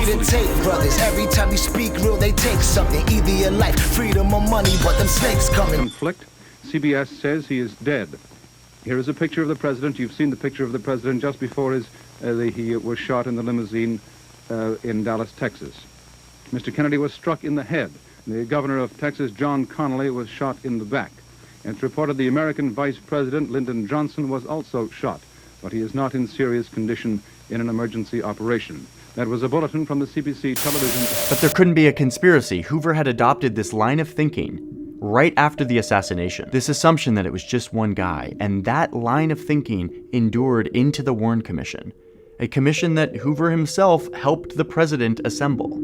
the tape brothers. Every time you speak real, they take something. Either your life, freedom, or money, but them snakes coming. Conflict. CBS says he is dead. Here is a picture of the president. You've seen the picture of the president just before he was shot in the limousine in Dallas, Texas. Mr. Kennedy was struck in the head. The governor of Texas, John Connally, was shot in the back. And it's reported the American Vice President, Lyndon Johnson, was also shot, but he is not in serious condition in an emergency operation. That was a bulletin from the CBC television. But there couldn't be a conspiracy. Hoover had adopted this line of thinking right after the assassination. This assumption that it was just one guy, and that line of thinking endured into the Warren Commission, a commission that Hoover himself helped the president assemble.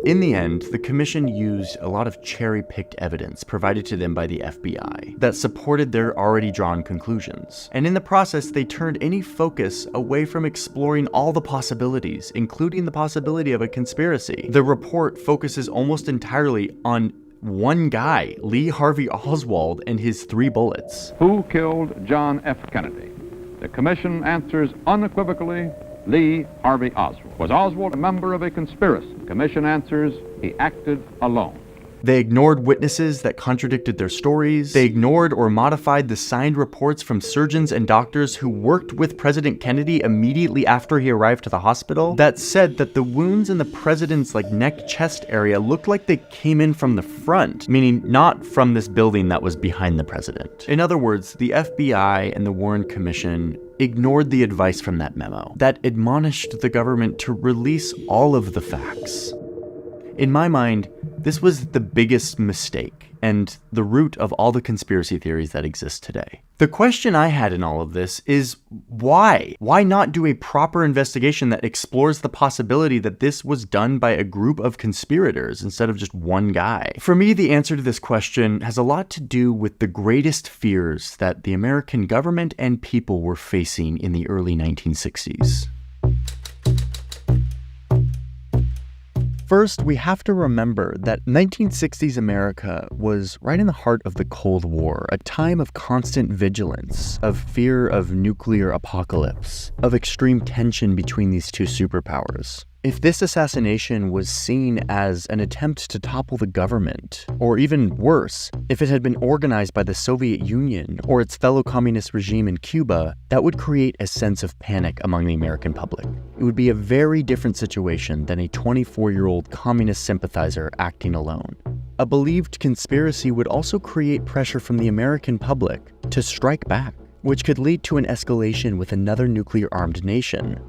In the end, the commission used a lot of cherry-picked evidence provided to them by the FBI that supported their already drawn conclusions. And in the process, they turned any focus away from exploring all the possibilities, including the possibility of a conspiracy. The report focuses almost entirely on one guy, Lee Harvey Oswald, and his 3 bullets. Who killed John F. Kennedy? The commission answers unequivocally, Lee Harvey Oswald. Was Oswald a member of a conspiracy? The commission answers, he acted alone. They ignored witnesses that contradicted their stories. They ignored or modified the signed reports from surgeons and doctors who worked with President Kennedy immediately after he arrived to the hospital that said that the wounds in the president's neck-chest area looked like they came in from the front, meaning not from this building that was behind the president. In other words, the FBI and the Warren Commission ignored the advice from that memo that admonished the government to release all of the facts. In my mind, this was the biggest mistake and the root of all the conspiracy theories that exist today. The question I had in all of this is why? Why not do a proper investigation that explores the possibility that this was done by a group of conspirators instead of just one guy? For me, the answer to this question has a lot to do with the greatest fears that the American government and people were facing in the early 1960s. First, we have to remember that 1960s America was right in the heart of the Cold War, a time of constant vigilance, of fear of nuclear apocalypse, of extreme tension between these two superpowers. If this assassination was seen as an attempt to topple the government, or even worse, if it had been organized by the Soviet Union or its fellow communist regime in Cuba, that would create a sense of panic among the American public. It would be a very different situation than a 24-year-old communist sympathizer acting alone. A believed conspiracy would also create pressure from the American public to strike back, which could lead to an escalation with another nuclear-armed nation.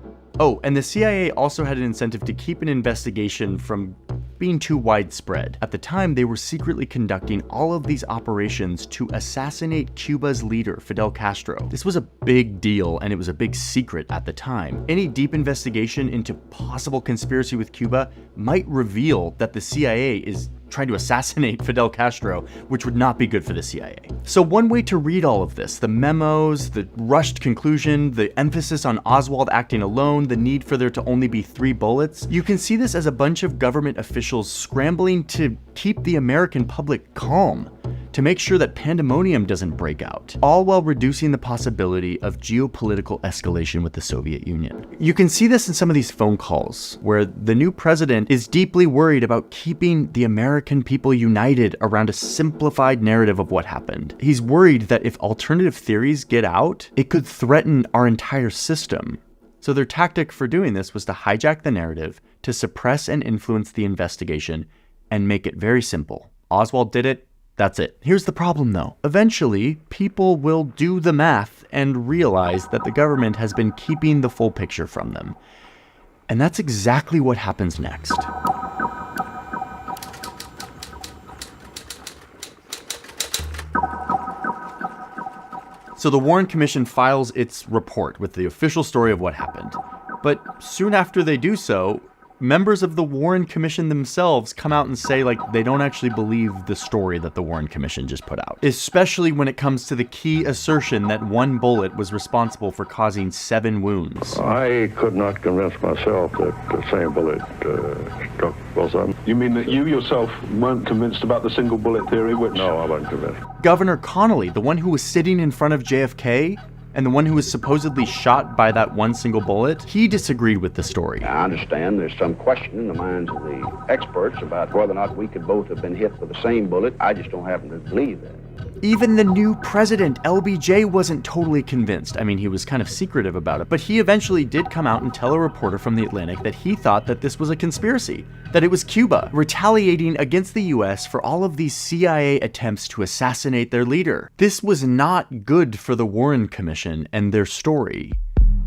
Oh, and the CIA also had an incentive to keep an investigation from being too widespread. At the time, they were secretly conducting all of these operations to assassinate Cuba's leader, Fidel Castro. This was a big deal, and it was a big secret at the time. Any deep investigation into possible conspiracy with Cuba might reveal that the CIA is trying to assassinate Fidel Castro, which would not be good for the CIA. So one way to read all of this, the memos, the rushed conclusion, the emphasis on Oswald acting alone, the need for there to only be 3 bullets, you can see this as a bunch of government officials scrambling to keep the American public calm, to make sure that pandemonium doesn't break out, all while reducing the possibility of geopolitical escalation with the Soviet Union. You can see this in some of these phone calls, where the new president is deeply worried about keeping the American people united around a simplified narrative of what happened. He's worried that if alternative theories get out, it could threaten our entire system. So their tactic for doing this was to hijack the narrative, to suppress and influence the investigation, and make it very simple. Oswald did it. That's it. Here's the problem though. Eventually, people will do the math and realize that the government has been keeping the full picture from them. And that's exactly what happens next. So the Warren Commission files its report with the official story of what happened. But soon after they do so, members of the Warren Commission themselves come out and say they don't actually believe the story that the Warren Commission just put out, especially when it comes to the key assertion that 1 bullet was responsible for causing 7 wounds. I could not convince myself that the same bullet struck Wilson. You mean that you yourself weren't convinced about the single bullet theory? No, I wasn't convinced. Governor Connally, the one who was sitting in front of JFK, and the one who was supposedly shot by that one single bullet, he disagreed with the story. I understand there's some question in the minds of the experts about whether or not we could both have been hit with the same bullet. I just don't happen to believe that. Even the new president, LBJ, wasn't totally convinced. I mean, he was kind of secretive about it, but he eventually did come out and tell a reporter from The Atlantic that he thought that this was a conspiracy, that it was Cuba retaliating against the US for all of these CIA attempts to assassinate their leader. This was not good for the Warren Commission and their story.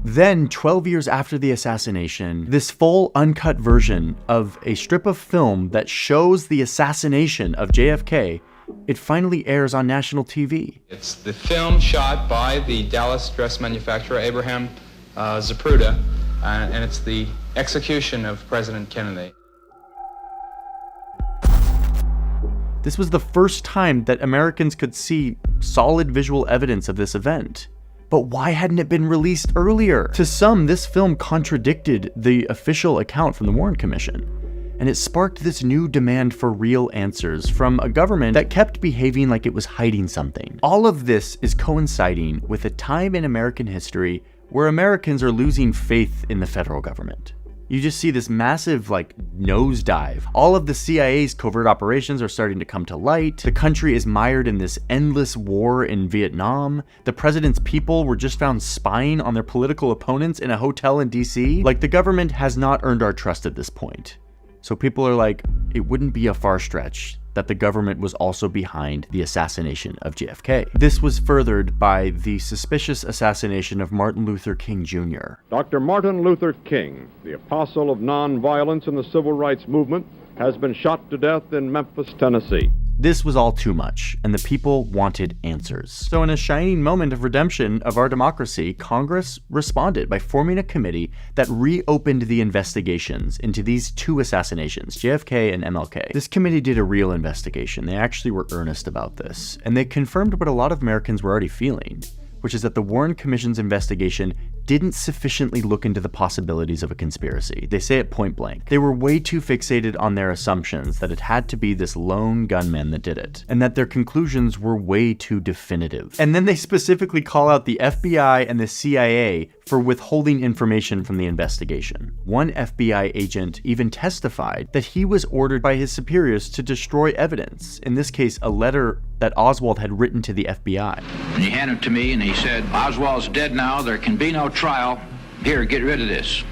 Then, 12 years after the assassination, this full uncut version of a strip of film that shows the assassination of JFK, it finally airs on national TV. It's the film shot by the Dallas dress manufacturer Abraham Zapruder, and it's the execution of President Kennedy. This was the first time that Americans could see solid visual evidence of this event. But why hadn't it been released earlier? To some, this film contradicted the official account from the Warren Commission. And it sparked this new demand for real answers from a government that kept behaving like it was hiding something. All of this is coinciding with a time in American history where Americans are losing faith in the federal government. You just see this massive, nosedive. All of the CIA's covert operations are starting to come to light. The country is mired in this endless war in Vietnam. The president's people were just found spying on their political opponents in a hotel in DC. The government has not earned our trust at this point. So people are like, it wouldn't be a far stretch that the government was also behind the assassination of JFK. This was furthered by the suspicious assassination of Martin Luther King Jr. Dr. Martin Luther King, the apostle of nonviolence in the civil rights movement, has been shot to death in Memphis, Tennessee. This was all too much, and the people wanted answers. So in a shining moment of redemption of our democracy, Congress responded by forming a committee that reopened the investigations into these two assassinations, JFK and MLK. This committee did a real investigation. They actually were earnest about this, and they confirmed what a lot of Americans were already feeling, which is that the Warren Commission's investigation didn't sufficiently look into the possibilities of a conspiracy. They say it point blank. They were way too fixated on their assumptions that it had to be this lone gunman that did it, and that their conclusions were way too definitive. And then they specifically call out the FBI and the CIA for withholding information from the investigation. One FBI agent even testified that he was ordered by his superiors to destroy evidence, in this case a letter that Oswald had written to the FBI. And he handed it to me and he said, "Oswald's dead now, there can be no trial. Here, get rid of this."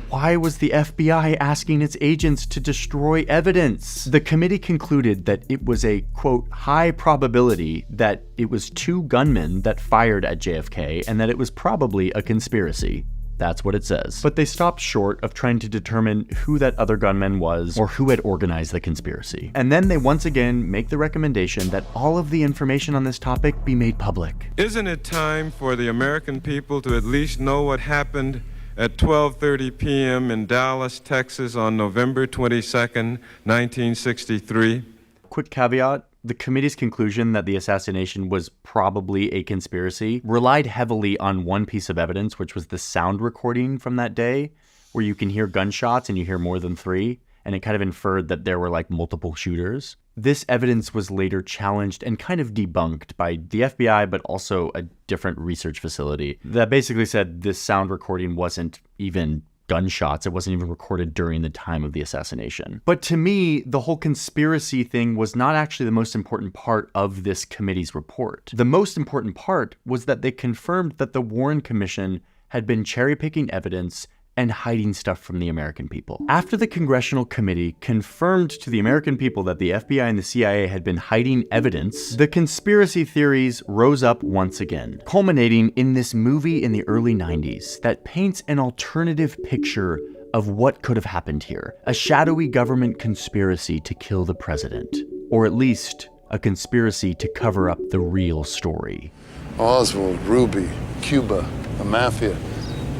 Why was the FBI asking its agents to destroy evidence? The committee concluded that it was a, quote, high probability that it was two gunmen that fired at JFK and that it was probably a conspiracy. That's what it says. But they stopped short of trying to determine who that other gunman was or who had organized the conspiracy. And then they once again make the recommendation that all of the information on this topic be made public. Isn't it time for the American people to at least know what happened at 12:30 p.m. in Dallas, Texas on November 22nd, 1963? Quick caveat. The committee's conclusion that the assassination was probably a conspiracy relied heavily on one piece of evidence, which was the sound recording from that day, where you can hear gunshots and you hear more than three, and it kind of inferred that there were multiple shooters. This evidence was later challenged and kind of debunked by the FBI, but also a different research facility that basically said this sound recording wasn't even gunshots. It wasn't even recorded during the time of the assassination. But to me, the whole conspiracy thing was not actually the most important part of this committee's report. The most important part was that they confirmed that the Warren Commission had been cherry-picking evidence and hiding stuff from the American people. After the congressional committee confirmed to the American people that the FBI and the CIA had been hiding evidence, the conspiracy theories rose up once again, culminating in this movie in the early 90s that paints an alternative picture of what could have happened here. A shadowy government conspiracy to kill the president, or at least a conspiracy to cover up the real story. Oswald, Ruby, Cuba, the mafia.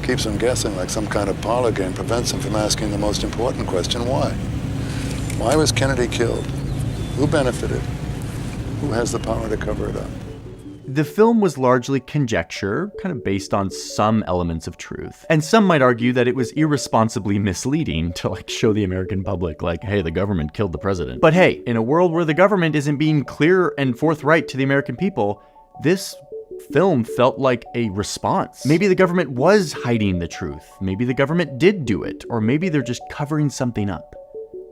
Keeps them guessing like some kind of parlor game, prevents them from asking the most important question, why? Why was Kennedy killed? Who benefited? Who has the power to cover it up? The film was largely conjecture, kind of based on some elements of truth. And some might argue that it was irresponsibly misleading to show the American public hey, the government killed the president. But hey, in a world where the government isn't being clear and forthright to the American people, this film felt like a response. Maybe the government was hiding the truth. Maybe the government did do it, or maybe they're just covering something up.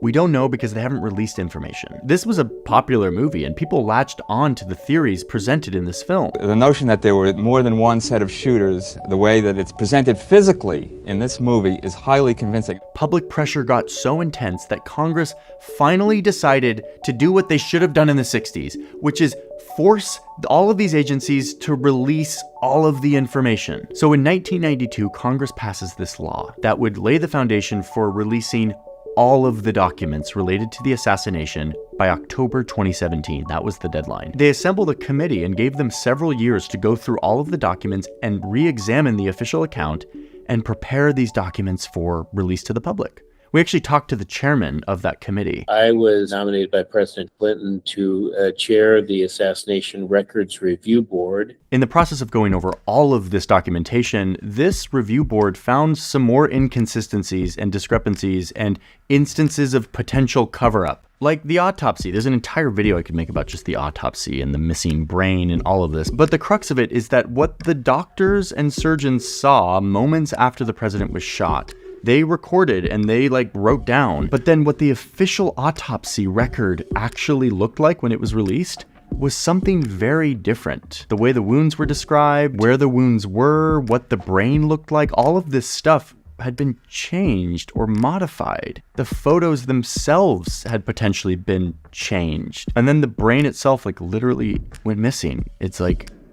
We don't know because they haven't released information. This was a popular movie, and people latched on to the theories presented in this film. The notion that there were more than one set of shooters, the way that it's presented physically in this movie, is highly convincing. Public pressure got so intense that Congress finally decided to do what they should have done in the 60s, which is force all of these agencies to release all of the information. So in 1992, Congress passes this law that would lay the foundation for releasing all of the documents related to the assassination by October 2017. That was the deadline. They assembled a committee and gave them several years to go through all of the documents and re-examine the official account and prepare these documents for release to the public. We actually talked to the chairman of that committee. I was nominated by President Clinton to chair the Assassination Records Review Board. In the process of going over all of this documentation, this review board found some more inconsistencies and discrepancies and instances of potential cover-up. Like the autopsy. There's an entire video I could make about just the autopsy and the missing brain and all of this. But the crux of it is that what the doctors and surgeons saw moments after the president was shot, they recorded and they wrote down. But then what the official autopsy record actually looked like when it was released was something very different. The way the wounds were described, where the wounds were, what the brain looked like, all of this stuff had been changed or modified. The photos themselves had potentially been changed. And then the brain itself literally went missing. It's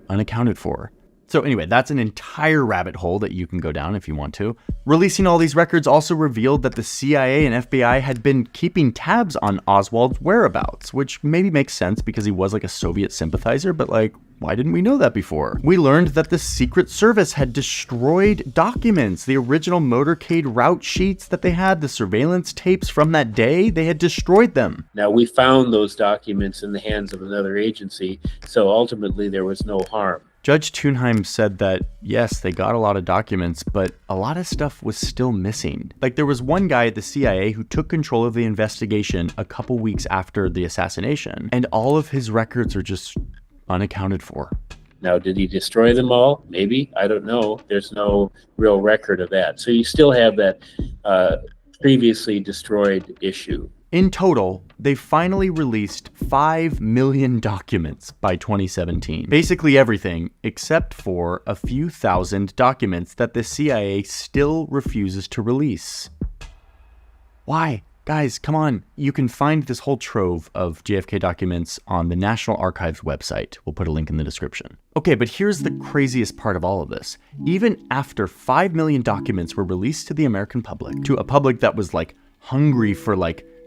unaccounted for. So anyway, that's an entire rabbit hole that you can go down if you want to. Releasing all these records also revealed that the CIA and FBI had been keeping tabs on Oswald's whereabouts, which maybe makes sense because he was a Soviet sympathizer, but why didn't we know that before? We learned that the Secret Service had destroyed documents, the original motorcade route sheets that they had, the surveillance tapes from that day, they had destroyed them. Now, we found those documents in the hands of another agency, so ultimately there was no harm. Judge Thunheim said that, yes, they got a lot of documents, but a lot of stuff was still missing. There was one guy at the CIA who took control of the investigation a couple weeks after the assassination, and all of his records are just unaccounted for. Now, did he destroy them all? Maybe. I don't know. There's no real record of that. So you still have that previously destroyed issue. In total, they finally released 5 million documents by 2017. Basically everything except for a few thousand documents that the CIA still refuses to release. Why? Guys, come on. You can find this whole trove of JFK documents on the National Archives website. We'll put a link in the description. Okay, but here's the craziest part of all of this. Even after 5 million documents were released to the American public, to a public that was hungry for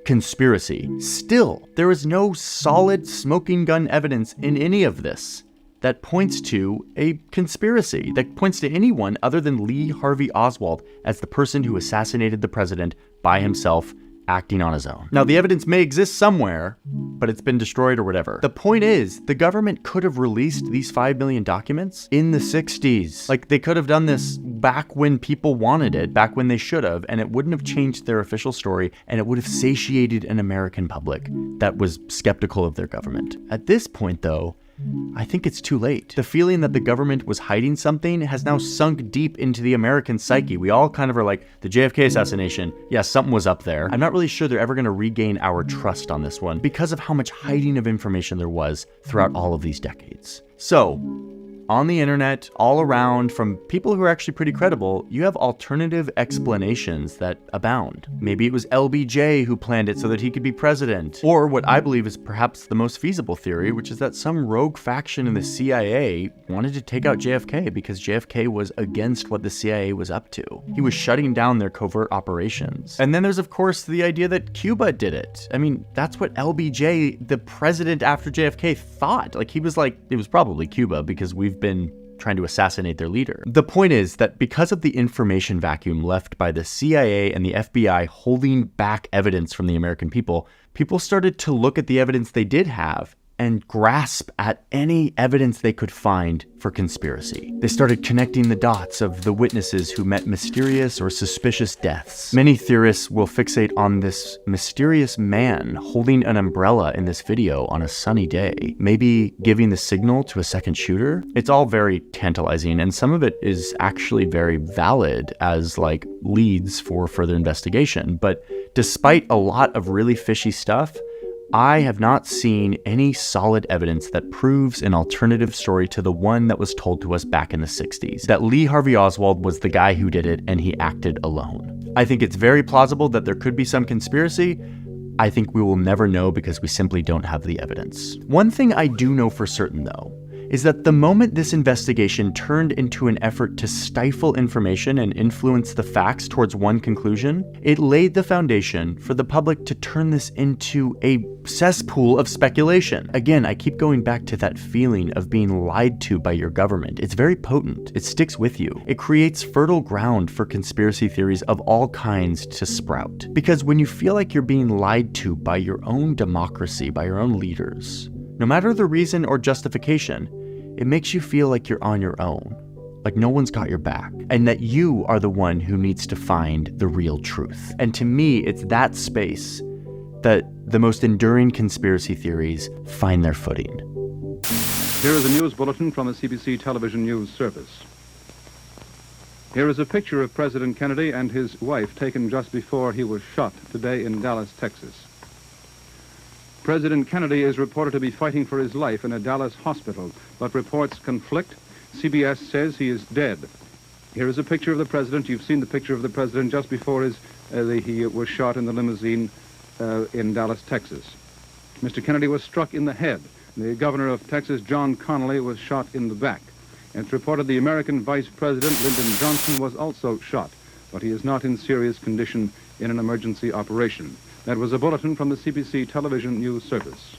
conspiracy, still, there is no solid smoking gun evidence in any of this that points to a conspiracy, that points to anyone other than Lee Harvey Oswald as the person who assassinated the president by himself, acting on his own. Now, the evidence may exist somewhere, but it's been destroyed or whatever. The point is, the government could have released these 5 million documents in the 60s. They could have done this back when people wanted it, back when they should have, and it wouldn't have changed their official story, and it would have satiated an American public that was skeptical of their government. At this point, though, I think it's too late. The feeling that the government was hiding something has now sunk deep into the American psyche. We all kind of are the JFK assassination, yeah, something was up there. I'm not really sure they're ever going to regain our trust on this one because of how much hiding of information there was throughout all of these decades. So, on the internet, all around, from people who are actually pretty credible, you have alternative explanations that abound. Maybe it was LBJ who planned it so that he could be president. Or what I believe is perhaps the most feasible theory, which is that some rogue faction in the CIA wanted to take out JFK because JFK was against what the CIA was up to. He was shutting down their covert operations. And then there's, of course, the idea that Cuba did it. I mean, that's what LBJ, the president after JFK, thought. He was it was probably Cuba because we've been trying to assassinate their leader. The point is that because of the information vacuum left by the CIA and the FBI holding back evidence from the American people, people started to look at the evidence they did have and grasp at any evidence they could find for conspiracy. They started connecting the dots of the witnesses who met mysterious or suspicious deaths. Many theorists will fixate on this mysterious man holding an umbrella in this video on a sunny day, maybe giving the signal to a second shooter. It's all very tantalizing, and some of it is actually very valid as like leads for further investigation. But despite a lot of really fishy stuff, I have not seen any solid evidence that proves an alternative story to the one that was told to us back in the 60s, that Lee Harvey Oswald was the guy who did it and he acted alone. I think it's very plausible that there could be some conspiracy. I think we will never know because we simply don't have the evidence. One thing I do know for certain, though, is that the moment this investigation turned into an effort to stifle information and influence the facts towards one conclusion, it laid the foundation for the public to turn this into a cesspool of speculation. Again, I keep going back to that feeling of being lied to by your government. It's very potent. It sticks with you. It creates fertile ground for conspiracy theories of all kinds to sprout. Because when you feel like you're being lied to by your own democracy, by your own leaders, no matter the reason or justification, it makes you feel like you're on your own, like no one's got your back, and that you are the one who needs to find the real truth. And to me, it's that space that the most enduring conspiracy theories find their footing. Here is a news bulletin from the CBC television news service. Here is a picture of President Kennedy and his wife taken just before he was shot today in Dallas, Texas. President Kennedy is reported to be fighting for his life in a Dallas hospital, but reports conflict. CBS says he is dead. Here is a picture of the president. You've seen the picture of the president just before he was shot in the limousine in Dallas, Texas. Mr. Kennedy was struck in the head. The governor of Texas, John Connally, was shot in the back. And it's reported the American Vice President, Lyndon Johnson, was also shot, but he is not in serious condition in an emergency operation. That was a bulletin from the CBC television news service.